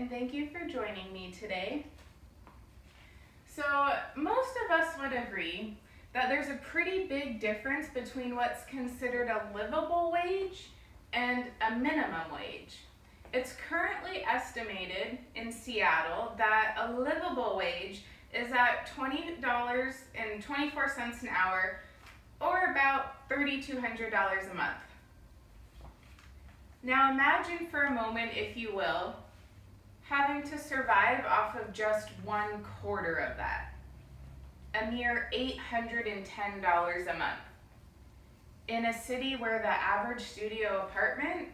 and thank you for joining me today. So, most of us would agree that there's a pretty big difference between what's considered a livable wage and a minimum wage. It's currently estimated in Seattle that a livable wage is at $20.24 an hour, or about $3,200 a month. Now imagine for a moment, if you will, having to survive off of just 1/4 of that, a mere $810 a month, in a city where the average studio apartment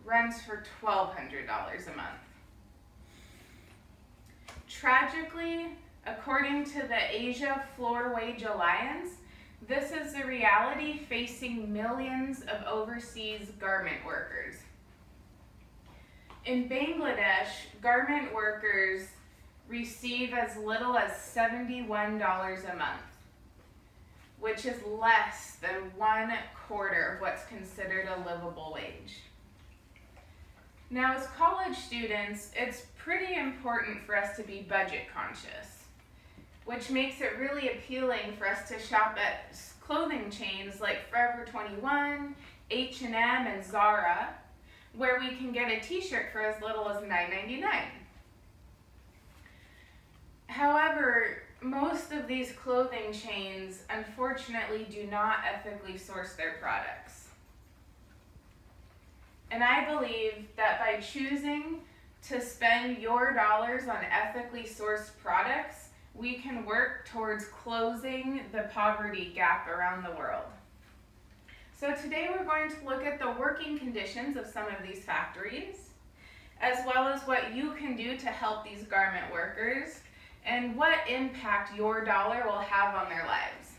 rents for $1,200 a month. Tragically, according to the Asia Floor Wage Alliance, this is the reality facing millions of overseas garment workers. In Bangladesh, garment workers receive as little as $71 a month, which is less than 1/4 of what's considered a livable wage. Now, as college students, it's pretty important for us to be budget conscious, which makes it really appealing for us to shop at clothing chains like Forever 21, H&M, and Zara, where we can get a t-shirt for as little as $9.99. However, most of these clothing chains unfortunately do not ethically source their products. And I believe that by choosing to spend your dollars on ethically sourced products, we can work towards closing the poverty gap around the world. So today we're going to look at the working conditions of some of these factories, as well as what you can do to help these garment workers, and what impact your dollar will have on their lives.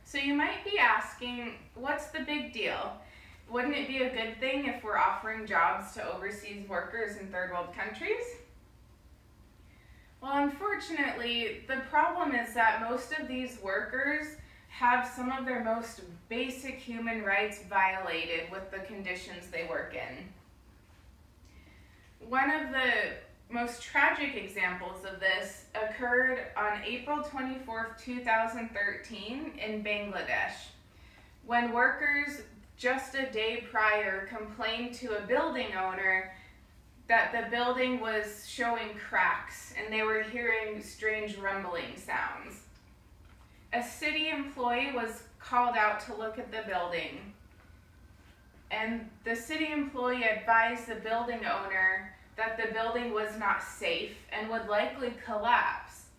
So you might be asking, what's the big deal? Wouldn't it be a good thing if we're offering jobs to overseas workers in third world countries? Well, unfortunately, the problem is that most of these workers have some of their most basic human rights violated with the conditions they work in. One of the most tragic examples of this occurred on April 24th, 2013 in Bangladesh, when workers just a day prior complained to a building owner that the building was showing cracks and they were hearing strange rumbling sounds. A city employee was called out to look at the building, and the city employee advised the building owner that the building was not safe and would likely collapse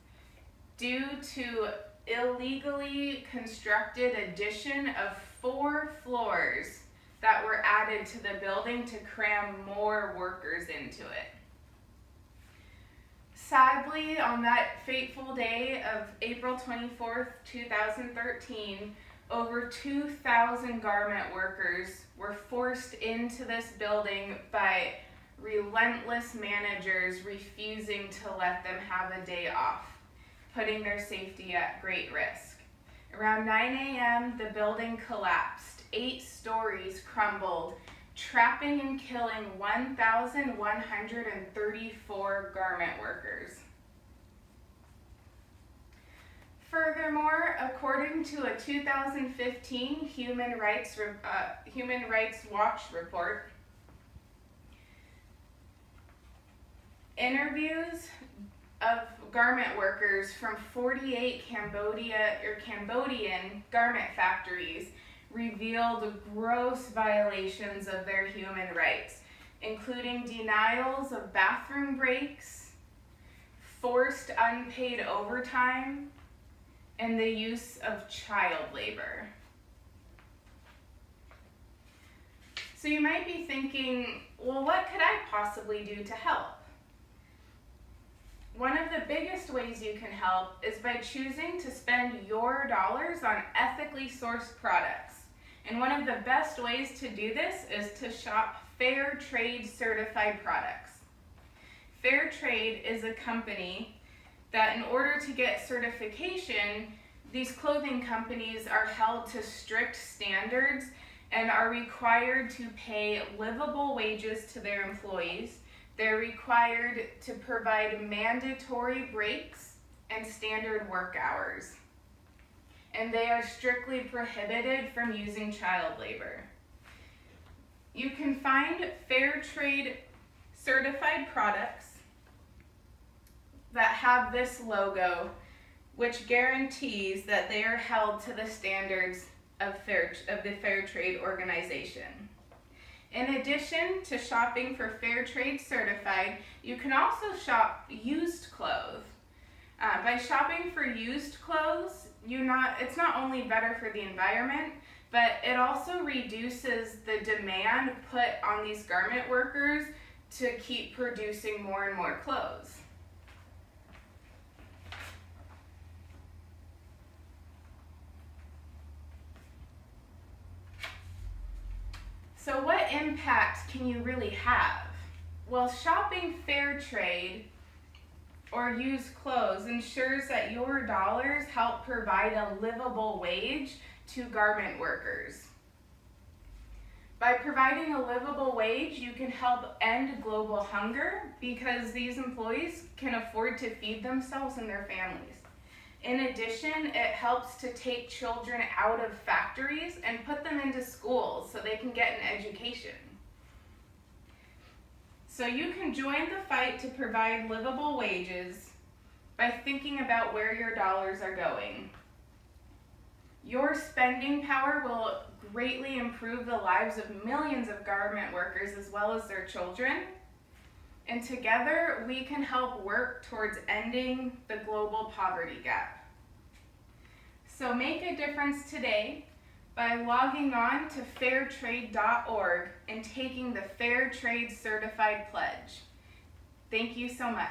due to illegally constructed addition of 4 floors that were added to the building to cram more workers into it. Sadly, on that fateful day of April 24th, 2013, over 2,000 garment workers were forced into this building by relentless managers refusing to let them have a day off, putting their safety at great risk. Around 9 a.m., the building collapsed. 8 stories crumbled, trapping and killing 1,134 garment workers. Furthermore, according to a 2015 Human Rights Watch report, interviews of garment workers from 48 Cambodian garment factories revealed gross violations of their human rights, including denials of bathroom breaks, forced unpaid overtime, and the use of child labor. So you might be thinking, well, what could I possibly do to help? One of the biggest ways you can help is by choosing to spend your dollars on ethically sourced products. And one of the best ways to do this is to shop Fair Trade certified products. Fair Trade is a company that, in order to get certification, these clothing companies are held to strict standards and are required to pay livable wages to their employees. They're required to provide mandatory breaks and standard work hours. And they are strictly prohibited from using child labor. You can find fair trade certified products that have this logo, which guarantees that they are held to the standards of the Fair Trade Organization. In addition to shopping for Fair Trade certified, you can also shop used clothes. By shopping for used clothes, it's not only better for the environment, but it also reduces the demand put on these garment workers to keep producing more and more clothes. So what impact can you really have? Well, shopping fair trade or used clothes ensures that your dollars help provide a livable wage to garment workers. By providing a livable wage, you can help end global hunger because these employees can afford to feed themselves and their families. In addition, it helps to take children out of factories and put them into schools so they can get an education. So you can join the fight to provide livable wages by thinking about where your dollars are going. Your spending power will greatly improve the lives of millions of garment workers as well as their children. And together, we can help work towards ending the global poverty gap. So make a difference today by logging on to fairtrade.org and taking the Fair Trade Certified Pledge. Thank you so much.